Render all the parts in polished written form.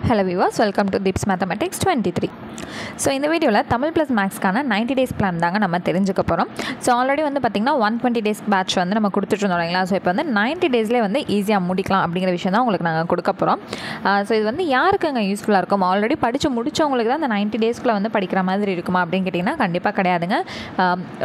Hello viewers, welcome to Deeps Mathematics 23. So இந்த வீடியோவில் Tamil plus மேக்ஸ்க்கான 90 days plan தாங்க நம்ம தெரிஞ்சுக்க போகிறோம். ஸோ ஆல்ரெடி வந்து பார்த்திங்கன்னா 120 டேஸ் பேட்ச் வந்து நம்ம கொடுத்துட்ருந்தோம் இல்லைங்களா. ஸோ இப்போ வந்து 90 டேஸ்லேயே வந்து ஈஸியாக முடிக்கலாம் அப்படிங்கிற விஷயம் தான் உங்களுக்கு நாங்கள் கொடுக்க போகிறோம். ஸோ இது வந்து யாருக்கு அங்கே யூஸ்ஃபுல்லாக இருக்கும்? ஆல்ரெடி படித்து முடித்தவங்களுக்கு தான் அந்த 90 டேஸ்க்குள்ளே வந்து படிக்கிற மாதிரி இருக்குமா அப்படின்னு கேட்டிங்கன்னா கண்டிப்பாக கிடையாதுங்க.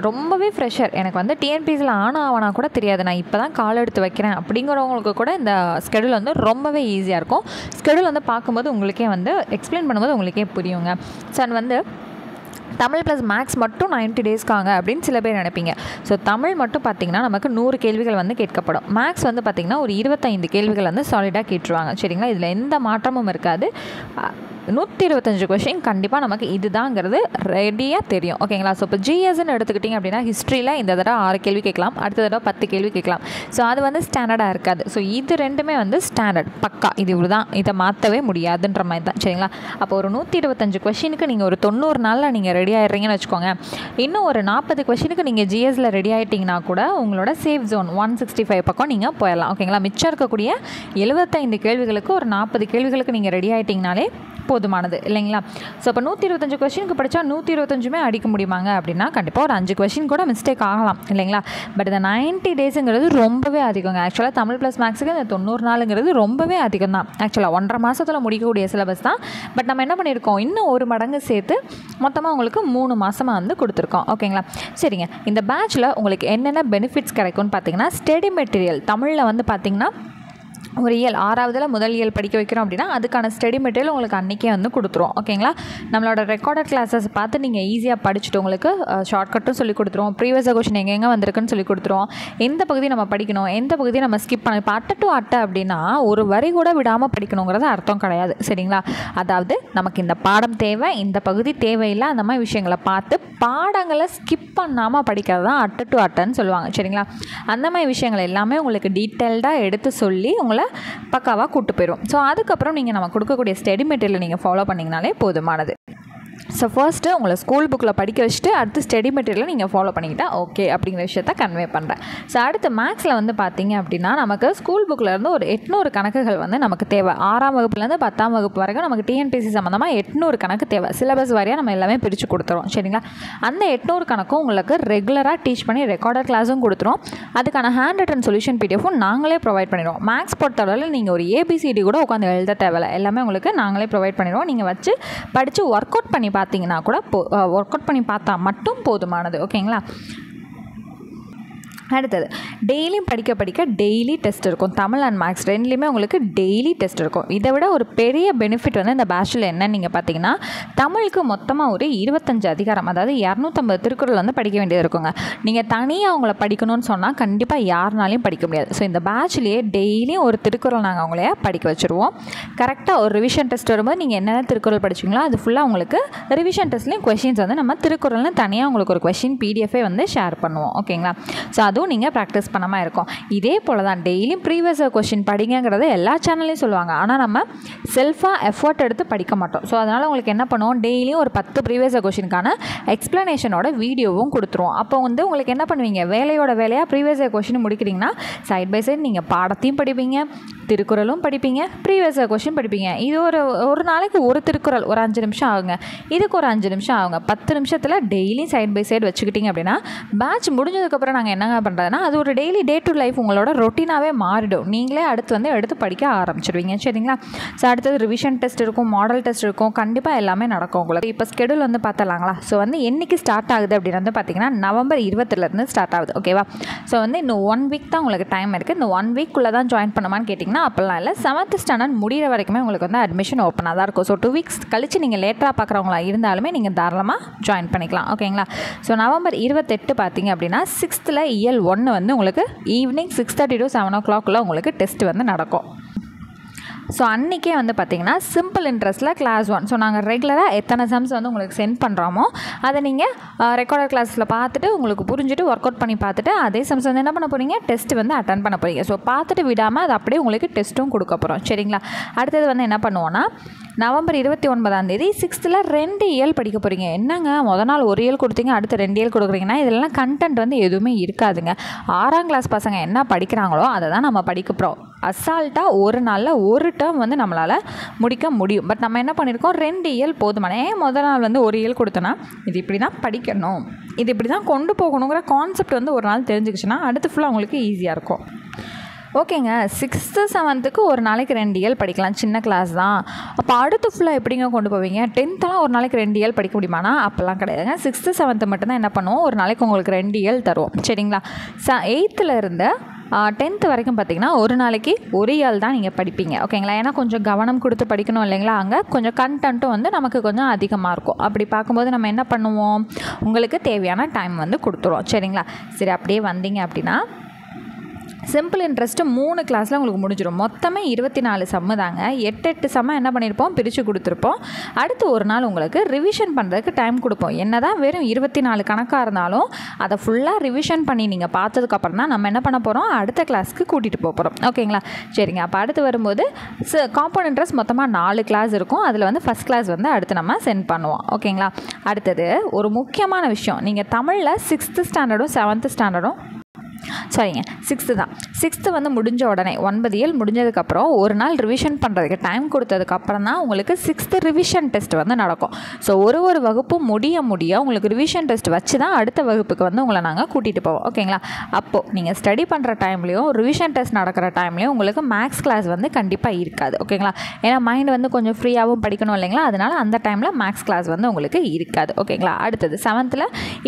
ரொம்பவே ஃப்ரெஷர், எனக்கு வந்து டிஎன்பிஎஸ்சியில் ஆனா கூட தெரியாது, நான் இப்போ தான் கால் எடுத்து வைக்கிறேன் அப்படிங்கிறவங்களுக்கு கூட இந்த ஸ்கெடியூல் வந்து ரொம்பவே ஈஸியாக இருக்கும். ஸ்கெடியூல் வந்து பார்க்கும்போது உங்களுக்கே வந்து எக்ஸ்பிளைன் பண்ணும்போது உங்களுக்கே புரியுங்க. ஸோ வந்து தமிழ் ப்ளஸ் மேக்ஸ் மட்டும் 90 டேஸ்க்காங்க அப்படின்னு சில பேர் நினைப்பீங்க. ஸோ தமிழ் மட்டும் பார்த்திங்கன்னா நமக்கு 100 கேள்விகள் வந்து கேட்கப்படும். மேக்ஸ் வந்து பார்த்திங்கன்னா ஒரு 25 கேள்விகள் வந்து சாலிடாக கேட்டுருவாங்க. சரிங்களா, இதில் எந்த மாற்றமும் இருக்காது. 125 கொஷின் கண்டிப்பாக நமக்கு இதுதாங்கிறது ரெடியாக தெரியும். ஓகேங்களா. ஸோ இப்போ ஜிஎஸ்ன்னு எடுத்துக்கிட்டிங்க அப்படின்னா ஹிஸ்ட்ரியில் இந்த தடவை 6 கேள்வி கேட்கலாம், அடுத்த தடவை 10 கேள்வி கேட்கலாம். ஸோ அது வந்து ஸ்டாண்டர்டாக இருக்காது. ஸோ இது ரெண்டுமே வந்து ஸ்டாண்டர்ட் பக்கா, இது இவ்வளோ தான், இதை மாற்றவே முடியாதுன்ற மாதிரி தான். சரிங்களா. அப்போ ஒரு 125 கொஷினுக்கு நீங்கள் ஒரு 90 நாளில் நீங்கள் ரெடி ஆகிடுறீங்கன்னு வச்சுக்கோங்க. இன்னும் ஒரு 40 கொஷினுக்கு நீங்கள் ஜிஎஸ்சில் ரெடி ஆகிட்டிங்கன்னா கூட உங்களோட சேஃப் ஜோன் 165 பக்கம் நீங்கள் போயிடலாம். ஓகேங்களா. மிச்சம் இருக்கக்கூடிய 75 கேள்விகளுக்கு ஒரு 40 கேள்விகளுக்கு நீங்கள் ரெடி ஆகிட்டிங்கனாலே போதுமானது இல்லைங்களா. ஸோ இப்போ 125 கொஷினுக்கு படித்தா 125மே அடிக்க முடியுமாங்க அப்படின்னா கண்டிப்பாக ஒரு 5 கொஷின் கூட மிஸ்டேக் ஆகலாம் இல்லைங்களா. பட் இந்த 90 டேஸுங்கிறது ரொம்பவே அதிகங்க. ஆக்சுவலாக தமிழ் ப்ளஸ் மேக்ஸுக்கு இந்த 90 நாளுங்கிறது ரொம்பவே அதிகம் தான். ஆக்சுவலாக 1.5 மாதத்தில் முடிக்கக்கூடிய சிலபஸ் தான். பட் நம்ம என்ன பண்ணியிருக்கோம், இன்னும் ஒரு மடங்கு சேர்த்து மொத்தமாக உங்களுக்கு 3 மாதமாக வந்து கொடுத்துருக்கோம். ஓகேங்களா. சரிங்க, இந்த பேட்சில் உங்களுக்கு என்னென்ன பெனிஃபிட்ஸ் கிடைக்கும்னு பார்த்தீங்கன்னா, ஸ்டடி மெட்டீரியல் தமிழில் வந்து பார்த்திங்கன்னா ஒரு இயல் 6வதுல முதல் இயல் படிக்க வைக்கிறோம் அப்படின்னா அதுக்கான ஸ்டடி மெட்டீரியல் உங்களுக்கு அன்றைக்கே வந்து கொடுத்துருவோம். ஓகேங்களா. நம்மளோட ரெக்கார்டட் கிளாஸஸ் பார்த்து நீங்கள் ஈஸியாக படிச்சுட்டு உங்களுக்கு ஷார்ட்கட்டும் சொல்லி கொடுத்துருவோம். ப்ரீவியஸ் கொஷின் எங்கெங்கே வந்திருக்குன்னு சொல்லி கொடுத்துருவோம். எந்த பகுதி நம்ம படிக்கணும், எந்த பகுதி நம்ம ஸ்கிப் பண்ணணும். இப்போ அட்டை டு அட்டை அப்படின்னா ஒரு வரி கூட விடாமல் படிக்கணுங்கிறது அர்த்தம் கிடையாது. சரிங்களா. அதாவது நமக்கு இந்த பாடம் தேவை, இந்த பகுதி தேவையில்லை, அந்த மாதிரி விஷயங்களை பார்த்து பாடங்களை ஸ்கிப் பண்ணாமல் படிக்கிறது தான் அட்டை டு அட்டைன்னு சொல்லுவாங்க. சரிங்களா. அந்த மாதிரி விஷயங்கள் எல்லாமே உங்களுக்கு டீட்டெயில்டாக எடுத்து சொல்லி உங்களை பக்காவாக கூட்டு போயிடும். ஸோ அதுக்கப்புறம் நீங்கள் நம்ம கொடுக்கக்கூடிய ஸ்டடி மெட்டீரியல் நீங்கள் ஃபாலோ பண்ணிங்கனாலே போதுமானது. ஸோ ஃபர்ஸ்ட்டு உங்களை ஸ்கூல் புக்கில் படிக்க வச்சுட்டு அடுத்து ஸ்டடி மெட்டீரியலை நீங்கள் ஃபாலோ பண்ணிக்கிட்டால் ஓகே அப்படிங்கிற விஷயத்த கன்வே பண்ணுறேன். ஸோ அடுத்து மேக்ஸில் வந்து பார்த்தீங்க அப்படின்னா நமக்கு ஸ்கூல் புக்கில் இருந்து ஒரு 800 கணக்குகள் வந்து நமக்கு தேவை. 6ஆம் வகுப்புலேருந்து 10ஆம் வகுப்பு வரைக்கும் நமக்கு டிஎன்பிஎஸ்சி சம்மந்தமாக 800 கணக்கு தேவை. சிலபஸ் வாரியாக நம்ம எல்லாமே பிரித்து கொடுத்துருவோம். சரிங்களா. அந்த 800 கணக்கும் உங்களுக்கு ரெகுலராக டீச் பண்ணி ரெக்கார்டட் கிளாஸும் கொடுத்துரும். அதுக்கான ஹேண்ட் ரிட்டன் சொல்யூஷன் பிடிஎஃபும் நாங்களே ப்ரொவைட் பண்ணிடுவோம். மேக்ஸ் பொறுத்தளவில் நீங்கள் ஒரு ஏபிசிடி கூட உட்காந்து எழுத தேவையில்லை, எல்லாமே உங்களுக்கு நாங்களே ப்ரொவைட் பண்ணிடுவோம். நீங்கள் வச்சு படித்து ஒர்க் அவுட் பண்ணி பார்த்தீங்கன்னா கூட ஒர்க் அவுட் பண்ணி பார்த்தா மட்டும் போதுமானது. ஓகேங்களா. அடுத்தது டெய்லியும் படிக்க டெய்லி டெஸ்ட் இருக்கும். தமிழ் அண்ட் மேக்ஸ் ரெண்டுலேயுமே உங்களுக்கு டெய்லி டெஸ்ட் இருக்கும். இதை விட ஒரு பெரிய பெனிஃபிட் வந்து இந்த பேட்சில் என்னன்னு நீங்கள் பார்த்தீங்கன்னா, தமிழுக்கு மொத்தமாக ஒரு 25 அதிகாரம், அதாவது 250 திருக்குறள் வந்து படிக்க வேண்டியது இருக்குங்க. நீங்கள் தனியாக அவங்கள படிக்கணும்னு சொன்னால் கண்டிப்பாக யாருனாலையும் படிக்க முடியாது. ஸோ இந்த பேட்ச்லேயே டெய்லியும் ஒரு திருக்குறள் நாங்கள் அவங்களே படிக்க வச்சுருவோம். கரெக்டாக ஒரு ரிவிஷன் டெஸ்ட் வரும்போது நீங்கள் என்னென்ன திருக்குறள் படிச்சிங்களோ அது ஃபுல்லாக உங்களுக்கு ரிவிஷன் டெஸ்ட்லேயும் கொஷின்ஸ் வந்து நம்ம திருக்குறள்னு தனியாக உங்களுக்கு ஒரு கொஷின் பிடிஎஃபே வந்து ஷேர் பண்ணுவோம். ஓகேங்களா. ஸோ அதுவும் நீங்கள் ப்ராக்டிஸ் பண்ணாமல் இருக்கும். இதே போல் தான் டெய்லியும் ப்ரீவியஸ் கொஷின் படிங்கிறத எல்லா சேனல்லையும் சொல்லுவாங்க. ஆனால் நம்ம செல்ஃபாக எஃபர்ட் எடுத்து படிக்க மாட்டோம். ஸோ அதனால் உங்களுக்கு என்ன பண்ணுவோம், டெய்லியும் ஒரு 10 ப்ரீவியஸ் கொஷினுக்கான எக்ஸ்ப்ளனேஷனோட வீடியோவும் கொடுத்துருவோம். அப்போ வந்து உங்களுக்கு என்ன பண்ணுவீங்க, வேலையோட வேலையாக ப்ரீவியஸ் கொஷின் முடிக்கிறீங்கன்னா சைட் பை சைட் நீங்கள் பாடத்தையும் படிப்பீங்க, திருக்குறளும் படிப்பீங்க, ப்ரீவியஸ் கொஷின் படிப்பீங்க. இது ஒரு நாளைக்கு ஒரு திருக்குறள் ஒரு 5 நிமிஷம் ஆகுங்க, இதுக்கு ஒரு 5 நிமிஷம் ஆகுங்க. 10 நிமிஷத்தில் டெய்லி சைட் பை சைடு வச்சுக்கிட்டிங்க அப்படின்னா பேட்ச் முடிஞ்சதுக்கப்புறம் நாங்கள் என்னங்க பண்ணுறதுனா அது ஒரு டெய்லி டே டு லைஃப் உங்களோட ரொட்டீனாகவே மாறிடும். நீங்களே அடுத்து வந்து எடுத்து படிக்க ஆரம்பிச்சிடுவீங்க. சரிங்களா. ஸோ அடுத்தது ரிவிஷன் டெஸ்ட் இருக்கும், மாடல் டெஸ்ட் இருக்கும், கண்டிப்பாக எல்லாமே நடக்கும் உங்களுக்கு. இப்போ ஸ்கெடியூல் வந்து பார்த்தலாங்களா. ஸோ வந்து என்றைக்கு ஸ்டார்ட் ஆகுது அப்படின்னு வந்து பார்த்தீங்கன்னா நவம்பர் 20 ஸ்டார்ட் ஆகுது. ஓகேவா. ஸோ வந்து இன்னும் 1 வீக் தான் உங்களுக்கு டைம் இருக்குது. இந்த 1 வீக்குள்ளே தான் ஜாயின் பண்ணுமான்னு கேட்டிங்கன்னா அப்போல்லாம் இல்லை. 7th ஸ்டாண்டர்ட் முடிகிற வரைக்குமே உங்களுக்கு வந்து அட்மிஷன் ஓப்பனாக தான் இருக்கும். ஸோ 2 வீக்ஸ் கழித்து நீங்கள் லேட்டராக பார்க்குறவங்களா இருந்தாலுமே நீங்கள் தாராளமாக ஜாயின் பண்ணிக்கலாம். ஓகேங்களா. ஸோ நவம்பர் 28 பார்த்தீங்க அப்படின்னா 6th இயல் 1 வந்து உங்களுக்கு ஈவினிங் 6:30 to 7 o'clock உங்களுக்கு டெஸ்ட் வந்து நடக்கும். ஸோ அன்றைக்கே வந்து பார்த்திங்கன்னா சிம்பிள் இன்ட்ரெஸ்ட்டில் கிளாஸ் 1. ஸோ நாங்கள் ரெகுலராக எத்தனை சம்ஸ் வந்து உங்களுக்கு சென்ட் பண்ணுறோமோ அதை நீங்கள் ரெக்கார்டட் கிளாஸில் பார்த்துட்டு உங்களுக்கு புரிஞ்சுட்டு ஒர்க் அவுட் பண்ணி பார்த்துட்டு அதே சம்ஸ் வந்து என்ன பண்ண போகிறீங்க, டெஸ்ட் வந்து அட்டன் பண்ண போகிறீங்க. ஸோ பார்த்துட்டு விடாமல் அது அப்படியே உங்களுக்கு டெஸ்ட்டும் கொடுக்க போகிறோம். சரிங்களா. அடுத்தது வந்து என்ன பண்ணுவோன்னா நவம்பர் 29 6th 2 இயல் படிக்க போகிறீங்க. என்னங்க முதல் நாள் ஒரு இயல் கொடுத்தீங்க, அடுத்து 2 இயல் கொடுக்குறீங்கன்னா இதெல்லாம் கண்டென்ட் வந்து எதுவுமே இருக்காதுங்க. 6ஆம் கிளாஸ் பசங்க என்ன படிக்கிறாங்களோ அதை தான் நம்ம படிக்க போகிறோம். அசால்ட்டாக ஒரு நாளில் ஒரு டேர்ம் வந்து நம்மளால் முடிக்க முடியும். பட் நம்ம என்ன பண்ணியிருக்கோம், 2 இயல் போதுமான. முதல் நாள் வந்து ஒரு இயல் கொடுத்தோன்னா இது இப்படி தான் படிக்கணும், இது இப்படி தான் கொண்டு போகணுங்கிற கான்செப்ட் வந்து ஒரு நாள் தெரிஞ்சுக்கிச்சுன்னா அடுத்து ஃபுல்லாக உங்களுக்கு ஈஸியாக இருக்கும். ஓகேங்க, 6th 7th ஒரு நாளைக்கு 2 இயல் படிக்கலாம், சின்ன கிளாஸ் தான். அப்போ அடுத்து ஃபுல்லாக எப்படிங்க கொண்டு போவீங்க? 10th ஒரு நாளைக்கு 2 இயல் படிக்க முடியுமானா அப்போல்லாம் கிடையாதுங்க. 6th 7th மட்டும்தான் என்ன பண்ணுவோம், ஒரு நாளைக்கு உங்களுக்கு 2 இயல் தருவோம். சரிங்களா? 8th இருந்து 10th வரைக்கும் பார்த்திங்கன்னா ஒரு நாளைக்கு ஒரு இயல் தான் நீங்கள் படிப்பீங்க. ஓகேங்களா? ஏன்னா கொஞ்சம் கவனம் கொடுத்து படிக்கணும் இல்லைங்களா? அங்கே கொஞ்சம் கண்டென்ட்டும் வந்து நமக்கு கொஞ்சம் அதிகமாக இருக்கும். அப்படி பார்க்கும்போது நம்ம என்ன பண்ணுவோம், உங்களுக்கு தேவையான டைம் வந்து கொடுத்துருவோம். சரிங்களா? சரி, அப்படியே வந்தீங்க அப்படின்னா சிம்பிள் இன்ட்ரெஸ்ட்டு 3 கிளாஸில் உங்களுக்கு முடிஞ்சிடும். மொத்தமே 24 சம்மு தாங்க. 8 சம்ம என்ன பண்ணியிருப்போம், பிரித்து கொடுத்துருப்போம். அடுத்து ஒரு நாள் உங்களுக்கு ரிவிஷன் பண்ணுறதுக்கு டைம் கொடுப்போம். என்ன தான் வெறும் 24 கணக்காக இருந்தாலும் அதை ஃபுல்லாக ரிவிஷன் பண்ணி நீங்கள் பார்த்ததுக்கப்புறம் தான் நம்ம என்ன பண்ண போகிறோம், அடுத்த கிளாஸ்க்கு கூட்டிகிட்டு போக போகிறோம். ஓகேங்களா? சரிங்க. அப்போ அடுத்து வரும்போது காம்பவுண்ட் இன்ட்ரெஸ்ட் மொத்தமாக 4 கிளாஸ் இருக்கும். அதில் வந்து ஃபஸ்ட் கிளாஸ் வந்து அடுத்து நம்ம சென்ட் பண்ணுவோம். ஓகேங்களா? அடுத்தது ஒரு முக்கியமான விஷயம், நீங்கள் தமிழில் 6th ஸ்டாண்டர்டும் 7th ஸ்டாண்டர்டும் சரிங்க 6th தான். 6th வந்து முடிஞ்ச உடனே 9 இயல் முடிஞ்சதுக்கப்புறம் ஒரு நாள் ரிவிஷன் பண்ணுறதுக்கு டைம் கொடுத்ததுக்கப்புறம் தான் உங்களுக்கு 6th ரிவிஷன் டெஸ்ட் வந்து நடக்கும். ஸோ ஒரு வகுப்பும் முடிய உங்களுக்கு ரிவிஷன் டெஸ்ட் வச்சு தான் அடுத்த வகுப்புக்கு வந்து உங்களை நாங்கள் கூட்டிகிட்டு போவோம். ஓகேங்களா? அப்போது நீங்கள் ஸ்டடி பண்ணுற டைம்லேயும் ரிவிஷன் டெஸ்ட் நடக்கிற டைம்லேயும் உங்களுக்கு மேக்ஸ் கிளாஸ் வந்து கண்டிப்பாக இருக்காது. ஓகேங்களா? ஏன்னா மைண்ட் வந்து கொஞ்சம் ஃப்ரீயாகவும் படிக்கணும் இல்லைங்களா? அதனால் அந்த டைமில் மேக்ஸ் கிளாஸ் வந்து உங்களுக்கு இருக்காது. ஓகேங்களா? அடுத்தது 7th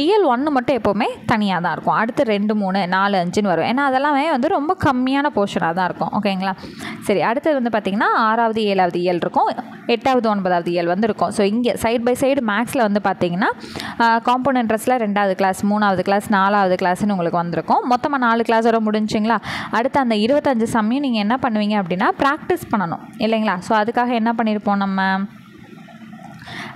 இயல் 1 மட்டும் எப்போவுமே தனியாக தான் இருக்கும். அடுத்து 2, 3, 4, 5ன்னு வரும். ஏன்னா அதெல்லாமே வந்து ரொம்ப கம்மியான போர்ஷனாக தான் இருக்கும். ஓகேங்களா? சரி, அடுத்தது வந்து பார்த்திங்கன்னா 6வது 7வது இயல் இருக்கும், 8வது 9வது இயல் வந்து இருக்கும். ஸோ இங்கே சைட் பை சைடு மேக்ஸில் வந்து பார்த்திங்கன்னா காம்பவுண்ட் இன்ட்ரெஸ்ட்டில் 2வது கிளாஸ், 3வது கிளாஸ், 4வது கிளாஸ்ன்னு உங்களுக்கு வந்திருக்கும். மொத்தமாக 4 கிளாஸ் வர முடிஞ்சுங்களா? அடுத்து அந்த 25 சம்மையும் நீங்கள் என்ன பண்ணுவீங்க அப்படின்னா ப்ராக்டிஸ் பண்ணணும் இல்லைங்களா? ஸோ அதுக்காக என்ன பண்ணியிருப்போம், நம்ம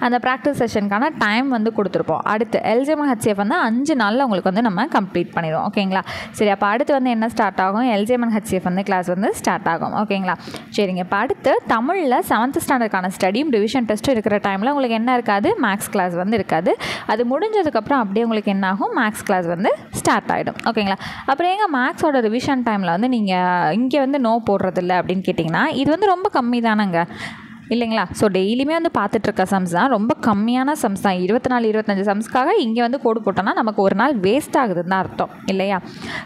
அந்த ப்ராக்டிஸ் செஷனுக்கான டைம் வந்து கொடுத்துருப்போம். அடுத்து எல்ஜிஎம் ஹெச்சிஎஃப் வந்து 5 நாளில் உங்களுக்கு வந்து நம்ம கம்ப்ளீட் பண்ணிடுவோம். ஓகேங்களா? சரி, அப்போ அடுத்து வந்து என்ன ஸ்டார்ட் ஆகும், எல்ஜிஎம் ஹெச்சிஎஃப் வந்து கிளாஸ் வந்து ஸ்டார்ட் ஆகும். ஓகேங்களா? சரிங்க. இப்போ அடுத்து தமிழில் 7th ஸ்டாண்டர்டுக்கான ஸ்டடியும் ரிவிஷன் டெஸ்ட்டும் இருக்கிற டைமில் உங்களுக்கு என்ன இருக்காது, மேக்ஸ் கிளாஸ் வந்து இருக்காது. அது முடிஞ்சதுக்கப்புறம் அப்படியே உங்களுக்கு என்ன ஆகும், மேக்ஸ் கிளாஸ் வந்து ஸ்டார்ட் ஆகிடும். ஓகேங்களா? அப்புறம் எங்கள் மேக்ஸோட ரிவிஷன் டைமில் வந்து நீங்கள் இங்கே வந்து நோ போடுறதில்ல அப்படின்னு கேட்டிங்கன்னா இது வந்து ரொம்ப கம்மி தானேங்க இல்லைங்களா? ஸோ டெய்லியுமே வந்து பார்த்துட்ருக்க சம்ஸ் தான், ரொம்ப கம்மியான சம்ஸ் தான். 24, 25 சம்ஸ்க்காக இங்கே வந்து கோடு போட்டோன்னா நமக்கு ஒரு நாள் வேஸ்ட் ஆகுதுன்னு தான் அர்த்தம் இல்லையா?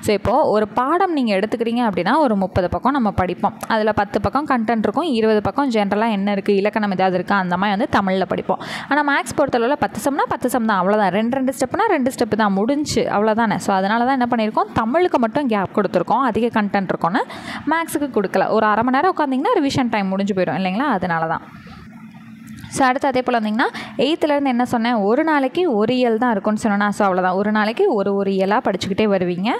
ஸோ இப்போது ஒரு பாடம் நீங்கள் எடுத்துக்கிறீங்க அப்படின்னா ஒரு 30 பக்கம் நம்ம படிப்போம். அதில் 10 பக்கம் கண்டென்ட் இருக்கும், 20 பக்கம் ஜென்ரலாக என்ன இருக்குது, இலக்கணம் ஏதாவது இருக்கா, அந்த மாதிரி வந்து தமிழில் படிப்போம். ஆனால் மேக்ஸ் பொறுத்தளவில் 10 சம்னா 10 சம் தான், அவ்வளோதான். 2 ஸ்டெப்னா 2 ஸ்டெப்பு தான், முடிஞ்சு அவ்வளோதானே. ஸோ அதனால தான் என்ன பண்ணியிருக்கோம், தமிழுக்கு மட்டும் கேப் கொடுத்துருக்கோம். அதிக கண்டென்ட் இருக்கும்னு மேக்ஸுக்கு கொடுக்கல. ஒரு அரை மணி நேரம் உட்காந்திங்கன்னா ரிவிஷன் டைம் முடிஞ்சு போயிடும் இல்லைங்களா? அதனால தான். ஸோ அடுத்து அதே போல் வந்திங்கன்னா 8th என்ன சொன்னேன், ஒரு நாளைக்கு ஒரு இயல் தான் இருக்கும்னு சொன்னேன்னா, ஸோ அவ்வளோதான். ஒரு நாளைக்கு ஒரு இயலாக படிச்சுக்கிட்டே வருவீங்க.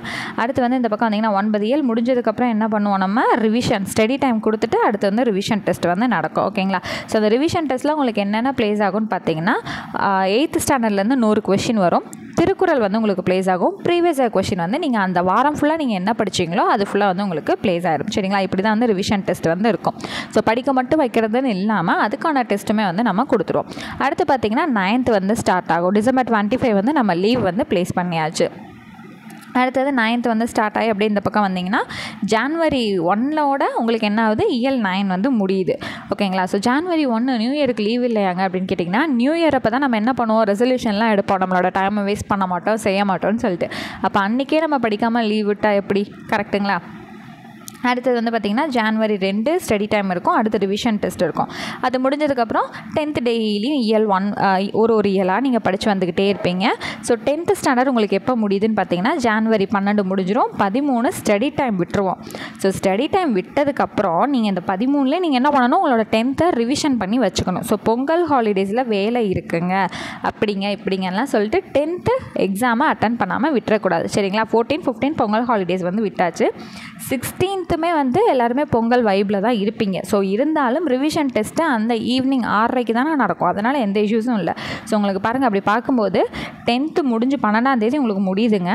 அடுத்து வந்து இந்த பக்கம் வந்திங்கன்னா 9 இயல் முடிஞ்சதுக்கப்புறம் என்ன பண்ணுவோம், நம்ம ரிவிஷன் ஸ்டடி டைம் கொடுத்துட்டு அடுத்து வந்து ரிவிஷன் டெஸ்ட் வந்து நடக்கும். ஓகேங்களா? ஸோ அந்த ரிவிஷன் டெஸ்ட்டில் உங்களுக்கு என்னென்ன ப்ளேஸ் ஆகும்னு பார்த்தீங்கன்னா 8th ஸ்டாண்டர்ட்லேருந்து 100 கொஷின் வரும். திருக்குறள் வந்து உங்களுக்கு ப்ளேஸ் ஆகும். ப்ரீவியஸ் இயர் கொஷின் வந்து நீங்கள் அந்த வாரம் ஃபுல்லாக நீங்கள் என்ன படிச்சிங்களோ அது ஃபுல்லாக வந்து உங்களுக்கு ப்ளேஸ் ஆகிடும். சரிங்களா? இப்படி தான் வந்து ரிவிஷன் டெஸ்ட் வந்து இருக்கும். ஸோ படிக்க மட்டும் வைக்கிறதுன்னு இல்லாமல் அதுக்கான டெஸ்ட்டுமே வந்து நம்ம கொடுத்துருவோம். அடுத்து பார்த்திங்கன்னா 9th வந்து ஸ்டார்ட் ஆகும். டிசம்பர் 25 வந்து நம்ம லீவ் வந்து ப்ளேஸ் பண்ணியாச்சு. அடுத்தது 9th வந்து ஸ்டார்ட் ஆகி அப்படியே இந்த பக்கம் வந்திங்கன்னா January 1 உங்களுக்கு என்ன ஆகுது, இயல் 9 வந்து முடியுது. ஓகேங்களா? ஸோ January 1 நியூ இயருக்கு லீவ் இல்லையாங்க அப்படின்னு கேட்டிங்கன்னா, நியூ இயர் அப்போ தான் நம்ம என்ன பண்ணுவோம், ரெசல்யூஷன்லாம் எடுப்போம், நம்மளோட டைமை வேஸ்ட் பண்ண மாட்டோம், செய்ய மாட்டோம்னு சொல்லிட்டு. அப்போ அன்றைக்கே நம்ம படிக்காமல் லீவ் விட்டால் எப்படி, கரெக்டுங்களா? அடுத்தது வந்து பார்த்திங்கன்னா January 2 ஸ்டடி டைம் இருக்கும். அடுத்து ரிவிஷன் டெஸ்ட் இருக்கும். அது முடிஞ்சதுக்கப்புறம் 10th டெய்லியும் இயல் 1 ஒரு இயலாக நீங்கள் படித்து வந்துக்கிட்டே இருப்பீங்க. ஸோ 10th ஸ்டாண்டர்ட் உங்களுக்கு எப்போ முடியுதுன்னு பார்த்தீங்கன்னா January 12 முடிஞ்சிடும். 13 ஸ்டடி டைம் விட்டுருவோம். ஸோ ஸ்டடி டைம் விட்டதுக்கப்புறம் நீங்கள் இந்த 13லே நீங்கள் என்ன பண்ணணும், உங்களோட 10th ரிவிஷன் பண்ணி வச்சுக்கணும். ஸோ பொங்கல் ஹாலிடேஸில் வேலை இருக்குங்க அப்படிங்க இப்படிங்கலாம் சொல்லிட்டு 10th எக்ஸாமை அட்டன் பண்ணாமல் விட்டுறக்கூடாது. சரிங்களா? 14, 15 பொங்கல் ஹாலிடேஸ் வந்து விட்டாச்சு. 16th வந்து எல்லாருமே பொங்கல் வைப்பில் தான் இருப்பீங்க. ஸோ இருந்தாலும் ரிவிஷன் டெஸ்ட்டு அந்த ஈவினிங் 6:30 தானே நடக்கும். அதனால் எந்த இஷ்யூஸும் இல்லை. ஸோ உங்களுக்கு பாருங்கள், அப்படி பார்க்கும்போது 10th முடிஞ்சு 12ஆம் தேதி உங்களுக்கு முடியுதுங்க.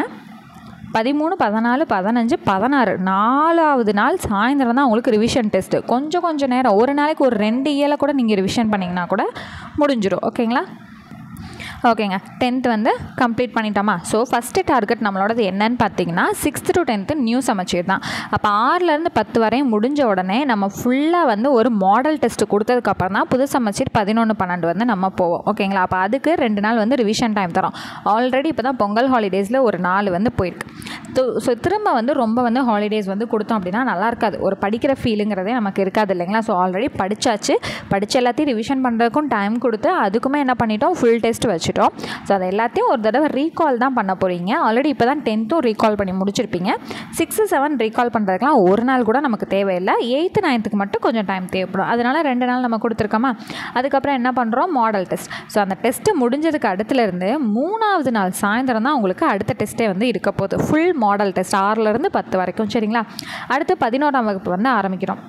13, 14, 15, 16 4வது நாள் சாயந்தரம் தான் உங்களுக்கு ரிவிஷன் டெஸ்ட்டு. கொஞ்சம் நேரம், ஒரு நாளைக்கு ஒரு 2 இயலை கூட நீங்கள் ரிவிஷன் பண்ணிங்கன்னா கூட முடிஞ்சிடும். ஓகேங்களா? ஓகேங்க, 10th வந்து கம்ப்ளீட் பண்ணிட்டோமா? ஸோ ஃபஸ்ட்டு டார்கெட் நம்மளோடது என்னன்னு பார்த்தீங்கன்னா 6th to 10th நியூ சமச்சீர் தான். அப்போ 6லேருந்து 10 வரையும் முடிஞ்ச உடனே நம்ம ஃபுல்லாக வந்து ஒரு மாடல் டெஸ்ட்டு கொடுத்ததுக்கப்புறம் தான் புது சமச்சீர் 11, 12 வந்து நம்ம போவோம். ஓகேங்களா? அப்போ அதுக்கு 2 நாள் வந்து ரிவிஷன் டைம் தரோம். ஆல்ரெடி இப்போ தான் பொங்கல் ஹாலிடேஸில் ஒரு 4 வந்து போயிருக்கு. ஸோ திரும்ப வந்து ரொம்ப வந்து ஹாலிடேஸ் வந்து கொடுத்தோம் அப்படின்னா நல்லா இருக்காது. ஒரு படிக்கிற ஃபீலுங்கிறதே நமக்கு இருக்காது இல்லைங்களா? ஸோ ஆல்ரெடி படித்து எல்லாத்தையும் ரிவிஷன் பண்ணுறதுக்கும் டைம் கொடுத்து அதுக்குமே என்ன பண்ணிட்டோம், ஃபுல் டெஸ்ட் வச்சுட்டோம். ஸோ அதை எல்லாத்தையும் ஒரு தடவை ரீகால் தான் பண்ண போகிறீங்க. ஆல்ரெடி இப்போ தான் 10th ரீகால் பண்ணி முடிச்சிருப்பீங்க. 6, 7 ரீகால் பண்ணுறதுக்குலாம் ஒரு நாள் கூட நமக்கு தேவையில்லை. 8th, 9th மட்டும் கொஞ்சம் டைம் தேவைப்படும். அதனால் 2 நாள் நம்ம கொடுத்துருக்கோமா? அதுக்கப்புறம் என்ன பண்ணுறோம், மாடல் டெஸ்ட். ஸோ அந்த டெஸ்ட்டு முடிஞ்சதுக்கு அடுத்துலேருந்து 3வது நாள் சாயந்தரம் தான் உங்களுக்கு அடுத்த டெஸ்ட்டே வந்து இருக்க போகுது. ஃபுல் மாடல் டெஸ்ட் 6லேருந்து 10 வரைக்கும். சரிங்களா? அடுத்து 11ஆம் வகுப்பு வந்து ஆரம்பிக்கிறோம்.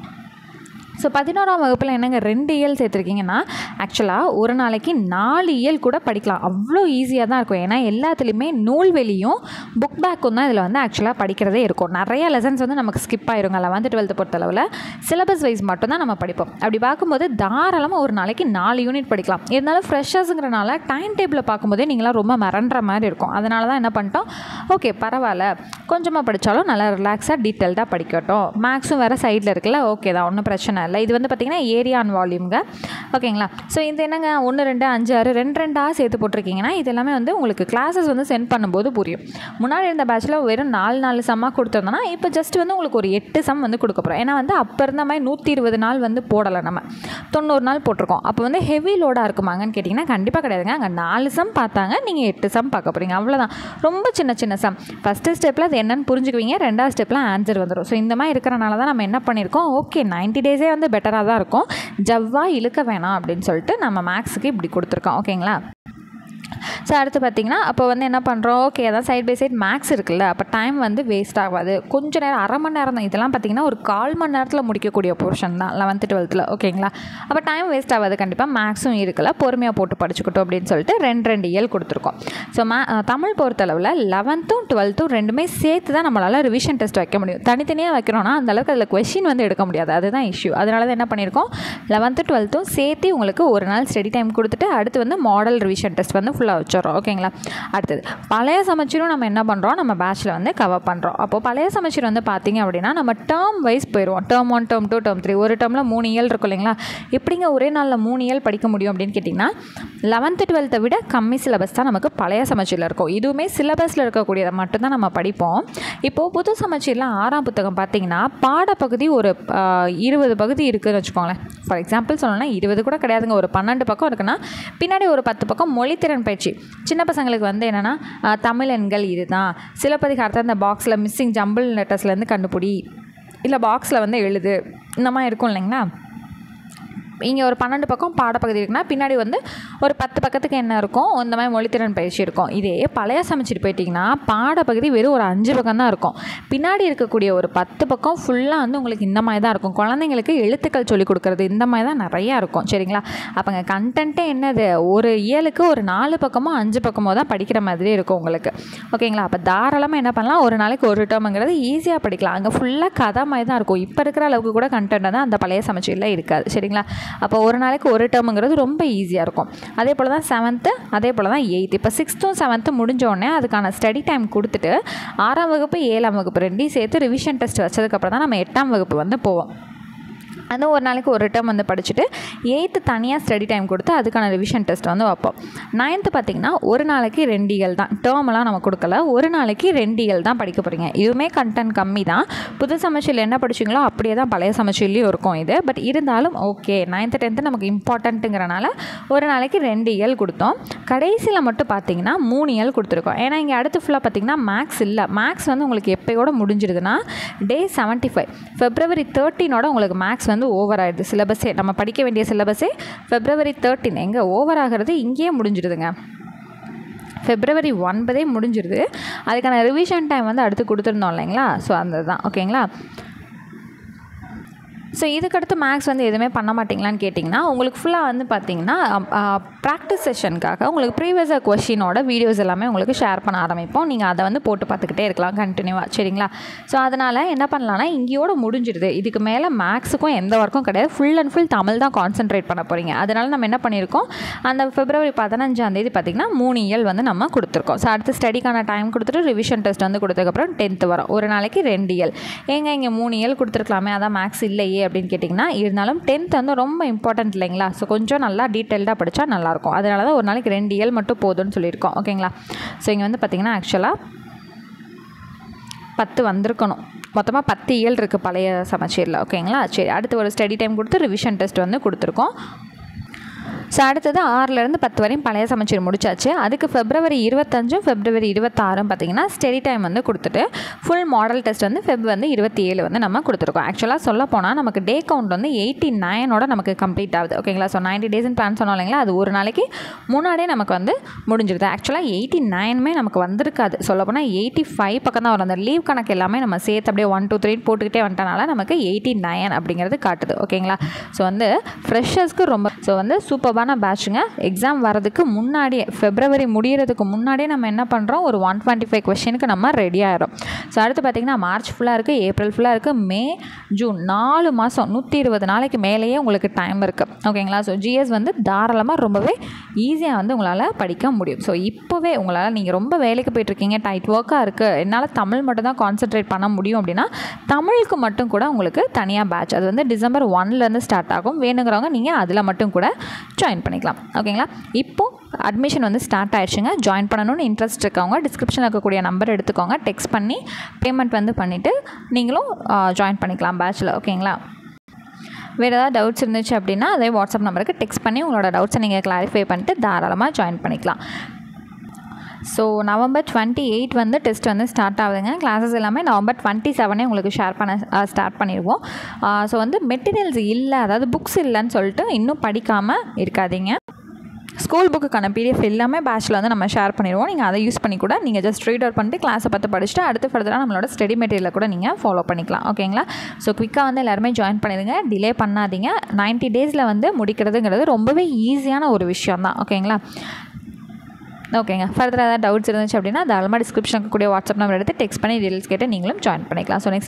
ஸோ 11ஆம் வகுப்பில் என்னங்க 2 இயல் சேர்த்துருக்கீங்கன்னா ஆக்சுவலாக ஒரு நாளைக்கு 4 இயல் கூட படிக்கலாம். அவ்வளோ ஈஸியாக தான் இருக்கும். ஏன்னா எல்லாத்துலேயுமே நூல்வெளியும் புக் பேக்கும் தான் இதில் வந்து ஆக்சுவலாக படிக்கிறதே இருக்கும். நிறைய லெசன்ஸ் வந்து நமக்கு ஸ்கிப் ஆயிருங்க. 11th, 12th பொறுத்தளவில் சிலபஸ் வைஸ் மட்டும்தான் நம்ம படிப்போம். அப்படி பார்க்கும்போது தாராளமாக ஒரு நாளைக்கு 4 யூனிட் படிக்கலாம். இருந்தாலும் ஃப்ரெஷர்ஸுங்கிறனால டைம் டேபிளை பார்க்கும்போதே நீங்களாம் ரொம்ப மறன்ற மாதிரி இருக்கும். அதனால தான் என்ன பண்ணிட்டோம், ஓகே பரவாயில்ல கொஞ்சமாக படித்தாலும் நல்லா ரிலாக்ஸாக டீட்டெயில்டாக படிக்கட்டும். மேக்ஸும் வேறு சைடில் இருக்குல்ல, ஓகே தான், ஒன்றும் பிரச்சனை இல்லை. இது வந்து பார்த்திங்கன்னா ஏரியா அண்ட் வால்யூம்ங்க. ஓகேங்களா? ஸோ இது என்னங்க 1, 2, 5, 6 2 சேர்த்து போட்டிருக்கீங்கன்னா இது எல்லாமே வந்து உங்களுக்கு கிளாஸஸ் வந்து சென்ட் பண்ணும்போது புரியும். முன்னாடி இருந்த பேட்சில் வெறும் 4 சம்மாக கொடுத்துருந்தோன்னா இப்போ ஜஸ்ட் வந்து உங்களுக்கு ஒரு 8 சம் வந்து கொடுக்க போகிறோம். ஏன்னா வந்து அப்போ இருந்த மாதிரி 120 நாள் வந்து போடலை, நம்ம 90 நாள் போட்டிருக்கோம். அப்போ வந்து ஹெவி லோடாக இருக்குமாங்கன்னு கேட்டிங்கன்னா கண்டிப்பாக கிடையாதுங்க. அங்கே 4 சம் பார்த்தாங்க, நீங்கள் 8 சம் பார்க்க போகிறீங்க, அவ்வளோதான். ரொம்ப சின்ன சம். ஃபஸ்ட்டு ஸ்டெப்பில் அது என்னென்னு புரிஞ்சுக்குவீங்க, 2வது ஸ்டெப்பில் ஆன்சர் வந்துடும். ஸோ இந்த மாதிரி இருக்கிறனால தான் நம்ம என்ன பண்ணியிருக்கோம், ஓகே 90 டேஸே வந்து பெட்டராக தான் இருக்கும், ஜவ்வாக இழுக்க வேணாம் அப்படின்னு சொல்லிட்டு நம்ம மேக்ஸுக்கு இப்படி கொடுத்துருக்கோம். ஓகேங்களா? ஸோ அடுத்து பார்த்திங்கன்னா அப்போ வந்து என்ன பண்ணுறோம், ஓகே அதான் சைட் பை சைட் மேக்ஸ் இருக்குல்ல, அப்போ டைம் வந்து வேஸ்ட் ஆகாது. கொஞ்சம் நேரம், அரை மணி நேரம் தான். இதெல்லாம் பார்த்திங்கன்னா ஒரு 1/4 மணி நேரத்தில் முடிக்கக்கூடிய போர்ஷன் தான் 11th, 12th. ஓகேங்களா? அப்போ டைம் வேஸ்ட் ஆகாது. கண்டிப்பாக மேக்ஸும் இருக்குல்ல, பொறுமையாக போட்டு படிச்சுக்கிட்டோம் அப்படின்னு சொல்லிட்டு 2 இயல் கொடுத்துருக்கோம். ஸோ தமிழ் பொறுத்தளவில் 11th, 12th ரெண்டுமே சேர்த்து தான் நம்மளால் ரிவிஷன் டெஸ்ட் வைக்க முடியும். தனித்தனியாக வைக்கிறோன்னா அந்தளவுக்கு அதில் கொஷின் வந்து எடுக்க முடியாது. அதுதான் இஷ்யூ. அதனால தான் என்ன பண்ணியிருக்கோம், 11th, 12th சேர்த்து உங்களுக்கு ஒரு நாள் ஸ்டடி டைம் கொடுத்துட்டு அடுத்து வந்து மாடல் ரிவிஷன் டெஸ்ட் வந்து ஃபுல்லாக வச்சிடறோம். ஓகேங்களா? அடுத்தது பழைய சமச்சீரும் நம்ம என்ன பண்ணுறோம், நம்ம பேட்சில் வந்து கவர் பண்ணுறோம். அப்போது பழைய சமச்சீர் வந்து பார்த்திங்க அப்படின்னா நம்ம டேர்ம் வைஸ் போயிடுவோம். Term 1, term 2, term 3. ஒரு டேர்மில் 3 இயல் இருக்கும் இல்லைங்களா? எப்படிங்க ஒரே நாளில் 3 இயல் படிக்க முடியும் அப்படின்னு கேட்டிங்கன்னா 11th, 12th விட கம்மி சிலபஸ் தான் நமக்கு பழைய சமச்சீரில் இருக்கும். இதுவுமே சிலபஸில் இருக்கக்கூடியதை மட்டும்தான் நம்ம படிப்போம். இப்போது புது சமச்சீரில் 6ஆம் புத்தகம் பார்த்திங்கன்னா பாடப்பகுதி ஒரு 20 பகுதி இருக்குதுன்னு வச்சுக்கோங்களேன். ஃபார் எக்ஸாம்பிள் சொல்லணும்னா 20 கூட கிடையாதுங்க, ஒரு 12 பக்கம் இருக்குன்னா பின்னாடி ஒரு 10 பக்கம் மொழித்திறன் பயிற்சி. சின்ன பசங்களுக்கு வந்து என்னென்னா தமிழ் எண்கள் இதுதான், சிலப்பதிகாரத்தை அந்த பாக்ஸில் மிஸ்ஸிங் ஜம்பிள் லெட்டர்ஸ்லேருந்து கண்டுபிடி, இல்லை பாக்ஸில் வந்து எழுது, இந்த மாதிரி இருக்கும் இல்லைங்களா? இங்கே ஒரு 12 பக்கம் பாடப்பகுதி இருக்குன்னா பின்னாடி வந்து ஒரு 10 பக்கத்துக்கு என்ன இருக்கும், இந்த மாதிரி மொழித்திறன் பயிற்சி இருக்கும். இதே பழைய சமச்சீர் போயிட்டிங்கன்னா பாடப்பகுதி வெறும் ஒரு 5 பக்கம் தான் இருக்கும். பின்னாடி இருக்கக்கூடிய ஒரு 10 பக்கம் ஃபுல்லாக வந்து உங்களுக்கு இந்த மாதிரி தான் இருக்கும். குழந்தைங்களுக்கு எழுத்துக்கள் சொல்லிக் கொடுக்குறது இந்த மாதிரி தான் நிறையா இருக்கும். சரிங்களா? அப்போங்க கண்டென்ட்டே என்னது, ஒரு இயலுக்கு ஒரு 4 பக்கமோ 5 பக்கமோ தான் படிக்கிற மாதிரி இருக்கும் உங்களுக்கு. ஓகேங்களா? அப்போ தாராளமாக என்ன பண்ணலாம், ஒரு நாளைக்கு ஒரு டேர்முங்கிறது ஈஸியாக படிக்கலாம். அங்கே ஃபுல்லாக கதை மாதிரி தான் இருக்கும். இப்போ இருக்கிற அளவுக்கு கூட கண்டென்ட் தான் அந்த பழைய சமச்சீரில் இருக்காது. சரிங்களா? அப்போ ஒரு நாளைக்கு ஒரு டேர்முங்கிறது ரொம்ப ஈஸியாக இருக்கும். அதே போல் தான் 7th, அதே போல் தான் 8th. இப்போ 6th, 7th முடிஞ்சோடனே அதுக்கான ஸ்டடி டைம் கொடுத்துட்டு 6ஆம் வகுப்பு 7ஆம் வகுப்பு 2 சேர்த்து ரிவிஷன் டெஸ்ட் வச்சதுக்கப்புறம் தான் நம்ம 8ஆம் வகுப்பு வந்து போவோம். அது ஒரு நாளைக்கு ஒரு டேர்ம் வந்து படிச்சுட்டு 8th தனியாக ஸ்டடி டைம் கொடுத்து அதுக்கான ரிவிஷன் டெஸ்ட் வந்து வைப்போம். 9th பார்த்திங்கன்னா ஒரு நாளைக்கு 2 இயல் தான். டேர்மெலாம் நம்ம கொடுக்கல, ஒரு நாளைக்கு 2 இயல் தான் படிக்க போகிறீங்க. இதுவுமே கண்டென்ட் கம்மி தான். புது சமச்சீரில் என்ன படிச்சிங்களோ அப்படியே தான் பழைய சமச்சீர்லேயும் இருக்கும் இது. பட் இருந்தாலும் ஓகே 9th, 10th நமக்கு இம்பார்ட்டண்ட்டுங்கிறனால ஒரு நாளைக்கு 2 இயல் கொடுத்தோம். கடைசியில் மட்டும் பார்த்திங்கன்னா 3 இயல் கொடுத்துருக்கோம். ஏன்னா இங்கே அடுத்து ஃபுல்லாக பார்த்திங்கன்னா மேக்ஸ் இல்லை. மேக்ஸ் வந்து உங்களுக்கு எப்போயோட முடிஞ்சிடுதுன்னா டே 75 February 13 உங்களுக்கு மேக்ஸ் வந்து ஓவர் ஆகிடுது. சிலபஸே நம்ம படிக்க வேண்டிய சிலபஸே February 13 எங்கே ஓவர் ஆகிறது, இங்கேயே முடிஞ்சிடுதுங்க. February 9 முடிஞ்சிடுது. அதுக்கான ரிவிஷன் டைம் வந்து அடுத்து கொடுத்துருந்தோம் இல்லைங்களா? ஸோ அந்த தான். ஓகேங்களா? ஸோ இதுக்கடுத்து மேக்ஸ் வந்து எதுவுமே பண்ண மாட்டிங்களான்னு கேட்டிங்கன்னா உங்களுக்கு ஃபுல்லாக வந்து பார்த்திங்கன்னா ப்ராக்டிஸ் செஷனுக்காக உங்களுக்கு ப்ரீவியஸாக கொஷினோட வீடியோஸ் எல்லாமே உங்களுக்கு ஷேர் பண்ண ஆரம்பிப்போம். நீங்கள் அதை வந்து போட்டு பார்த்துக்கிட்டே இருக்கலாம் கண்டினியூவாக, சரிங்களா? ஸோ அதனால் என்ன பண்ணலான்னா இங்கேயோட முடிஞ்சிடுது. இதுக்கு மேலே மேக்ஸுக்கும் எந்த ஒர்க்கும் கிடையாது. ஃபுல் அண்ட் ஃபுல் தமிழ் தான் கான்சென்ட்ரேட் பண்ண போகிறீங்க. அதனால் நம்ம என்ன பண்ணியிருக்கோம், அந்த February 15 பார்த்திங்கன்னா 3 இயல் வந்து நம்ம கொடுத்துருக்கோம். ஸோ அடுத்து ஸ்டடிக்கான டைம் கொடுத்துட்டு ரிவிஷன் டெஸ்ட் வந்து கொடுத்ததுக்கப்புறம் 10th வரும். ஒரு நாளைக்கு 2 இயல். இங்கே 3 இயல் கொடுத்துருக்கலாமே, அதான் மேக்ஸ் இல்லையே அப்படின்னு கேட்டிங்கன்னா, இருந்தாலும் 10th வந்து ரொம்ப இம்பார்ட்டன்ட் இல்லைங்களா? ஸோ கொஞ்சம் நல்லா டீட்டெயில்டாக படித்தா நல்லாயிருக்கும். அதனால தான் ஒரு நாளைக்கு 2 இயல் மட்டும் போதும்னு சொல்லியிருக்கோம். ஓகேங்களா? ஸோ இங்கே வந்து பார்த்திங்கன்னா ஆக்சுவலாக 10 வந்திருக்கணும். மொத்தமாக 10 இயல் இருக்குது பழைய சமச்சீரில். ஓகேங்களா? சரி, அடுத்து ஒரு ஸ்டடி டைம் கொடுத்து ரிவிஷன் டெஸ்ட் வந்து கொடுத்துருக்கோம். ஸோ அடுத்தது 6லேருந்து 10 வரையும் பழைய சமச்சீர் முடிச்சாச்சு. அதுக்கு February 25 February 26 பார்த்திங்கன்னா ஸ்டடி டைம் வந்து கொடுத்துட்டு ஃபுல் மாடல் டெஸ்ட் வந்து February 27 வந்து நம்ம கொடுத்துருக்கோம். ஆக்சுவலாக சொல்ல போனால் நமக்கு டே கவுண்ட் வந்து 89ஓட நமக்கு கம்ப்ளீட் ஆகுது. ஓகேங்களா? ஸோ 90 டேஸ்ன்னு பிளான் சொன்னோம் இல்லைங்களா, அது ஒரு நாளைக்கு முன்னாடியே நமக்கு வந்து முடிஞ்சிருது. ஆக்சுவலாக 89மே நமக்கு வந்திருக்காது. சொல்ல போனால் 85 பக்கம் தான் வரும். அந்த லீவ் கணக்கு எல்லாமே நம்ம சேர்த்து அப்படியே 1 2 3 போட்டுக்கிட்டே வந்துட்டனால நமக்கு 89 அப்படிங்கிறது காட்டுது. ஓகேங்களா? ஸோ வந்து ஃப்ரெஷர்ஸ்க்கு ரொம்ப வந்து சூப்பரான பேட்சுங்க. எக்ஸாம் வரதுக்கு முன்னாடியே February முடிகிறதுக்கு முன்னாடியே நம்ம என்ன பண்ணுறோம், ஒரு 125 கொஷனுக்கு நம்ம ரெடி ஆகிடும். ஸோ அடுத்து பார்த்திங்கன்னா மார்ச் ஃபுல்லாக இருக்குது, ஏப்ரல் ஃபுல்லாக இருக்குது, மே ஜூன் 4 மாதம் 120 நாளைக்கு மேலேயே உங்களுக்கு டைம் இருக்குது. ஓகேங்களா? ஸோ ஜிஎஸ் வந்து தாராளமாக ரொம்பவே ஈஸியாக வந்து உங்களால் படிக்க முடியும். ஸோ இப்போவே உங்களால் நீங்கள் ரொம்ப வேலைக்கு போய்ட்டுருக்கீங்க, டைட் ஒர்க்காக இருக்குது, என்னால் தமிழ் மட்டும் தான் கான்சென்ட்ரேட் பண்ண முடியும் அப்படின்னா தமிழுக்கு மட்டும் கூட உங்களுக்கு தனியாக பேட்ச் அது வந்து December 1லேருந்து ஸ்டார்ட் ஆகும். வேணுங்கிறவங்க நீங்கள் அதில் மட்டும் கூட ஜாயின் பண்ணிக்கலாம். ஓகேங்களா? இப்போது அட்மிஷன் வந்து ஸ்டார்ட் ஆயிடுச்சுங்க. ஜாயின் பண்ணணும்னு இன்ட்ரெஸ்ட் இருக்கவங்க டிஸ்கிரிப்ஷனில் இருக்கக்கூடிய நம்பர் எடுத்துக்கோங்க, டெக்ஸ்ட் பண்ணி பேமெண்ட் வந்து பண்ணிவிட்டு நீங்களும் ஜாயின் பண்ணிக்கலாம் பேட்சில். ஓகேங்களா? வேறு ஏதாவது டவுட்ஸ் இருந்துச்சு அப்படின்னா அதே வாட்ஸ்அப் நம்பருக்கு டெக்ஸ்ட் பண்ணி உங்களோட டவுட்ஸை நீங்கள் கிளாரிஃபை பண்ணிட்டு தாராளமாக ஜாயின் பண்ணிக்கலாம். ஸோ November 28 வந்து டெஸ்ட் வந்து ஸ்டார்ட் ஆகுதுங்க. கிளாஸஸ் எல்லாமே November 27 உங்களுக்கு ஷேர் பண்ண ஸ்டார்ட் பண்ணிடுவோம். ஸோ வந்து மெட்டீரியல்ஸ் இல்லை, அதாவது புக்ஸ் இல்லைன்னு சொல்லிட்டு இன்னும் படிக்காமல் இருக்காதீங்க. ஸ்கூல் புக்குக்கான PDF எல்லாமே பேட்சில் வந்து நம்ம ஷேர் பண்ணிடுவோம். நீங்கள் அதை யூஸ் பண்ணி கூட நீங்கள் ஜஸ்ட் ரீட் அவுட் பண்ணிட்டு கிளாஸை பார்த்து படிச்சுட்டு அடுத்து ஃபர்தராக நம்மளோட ஸ்டடி மெட்டீரியலை கூட நீங்கள் ஃபாலோ பண்ணிக்கலாம். ஓகேங்களா? ஸோ குவிக்காக வந்து எல்லாருமே ஜாயின் பண்ணிடுங்க, டிலே பண்ணாதீங்க. 90 டேஸில் வந்து முடிக்கிறதுங்கிறது ரொம்பவே ஈஸியான ஒரு விஷயம் தான். ஓகேங்களா? ஓகேங்க. ஃபர்தராக ஏதாவது டவுட்ஸ் இருந்துச்சு அப்படின்னா தாராளமாக டிஸ்கிரிப்ஷனுக்கு கூடிய வாட்ஸ்அப் நம்பர் எடுத்து டெக்ஸ்ட் பண்ணி டீடைல்ஸ் கேட்டு நீங்களும் ஜாயின் பண்ணிக்கலாம். So next